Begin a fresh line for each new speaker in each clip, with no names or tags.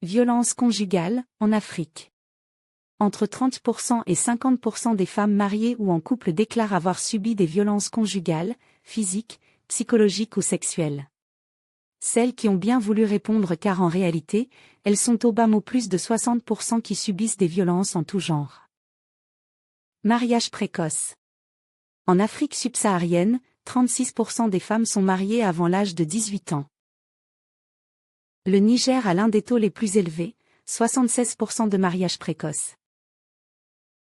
Violence conjugale, en Afrique. Entre 30% et 50% des femmes mariées ou en couple déclarent avoir subi des violences conjugales, physiques, psychologiques ou sexuelles. Celles qui ont bien voulu répondre car en réalité, elles sont au bas mot plus de 60% qui subissent des violences en tout genre. Mariage précoce. En Afrique subsaharienne, 36% des femmes sont mariées avant l'âge de 18 ans. Le Niger a l'un des taux les plus élevés, 76% de mariages précoces.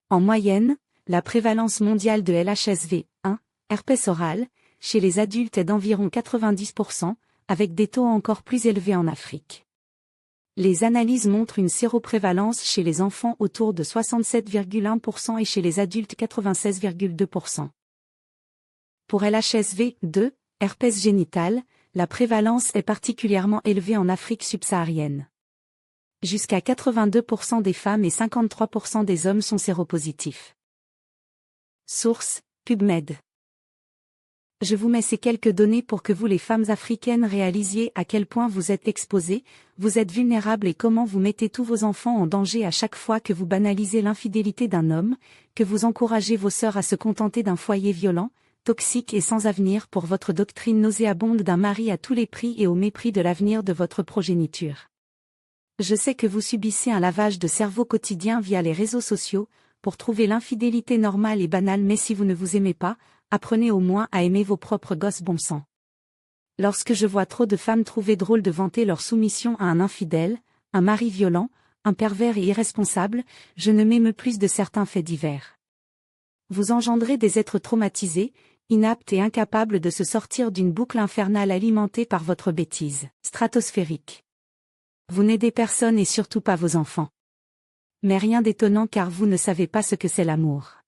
En moyenne, la prévalence mondiale de LHSV-1, herpès oral, chez les adultes est d'environ 90%, avec des taux encore plus élevés en Afrique. Les analyses montrent une séroprévalence chez les enfants autour de 67,1% et chez les adultes 96,2%. Pour LHSV-2, herpès génital, la prévalence est particulièrement élevée en Afrique subsaharienne. Jusqu'à 82% des femmes et 53% des hommes sont séropositifs. Source, PubMed. Je vous mets ces quelques données pour que vous les femmes africaines réalisiez à quel point vous êtes exposées, vous êtes vulnérables et comment vous mettez tous vos enfants en danger à chaque fois que vous banalisez l'infidélité d'un homme, que vous encouragez vos sœurs à se contenter d'un foyer violent, toxique et sans avenir pour votre doctrine nauséabonde d'un mari à tous les prix et au mépris de l'avenir de votre progéniture. Je sais que vous subissez un lavage de cerveau quotidien via les réseaux sociaux, pour trouver l'infidélité normale et banale mais si vous ne vous aimez pas, apprenez au moins à aimer vos propres gosses bon sang. Lorsque je vois trop de femmes trouver drôle de vanter leur soumission à un infidèle, un mari violent, un pervers et irresponsable, je ne m'émeus plus de certains faits divers. Vous engendrez des êtres traumatisés, inaptes et incapables de se sortir d'une boucle infernale alimentée par votre bêtise stratosphérique. Vous n'aidez personne et surtout pas vos enfants. Mais rien d'étonnant car vous ne savez pas ce que c'est l'amour.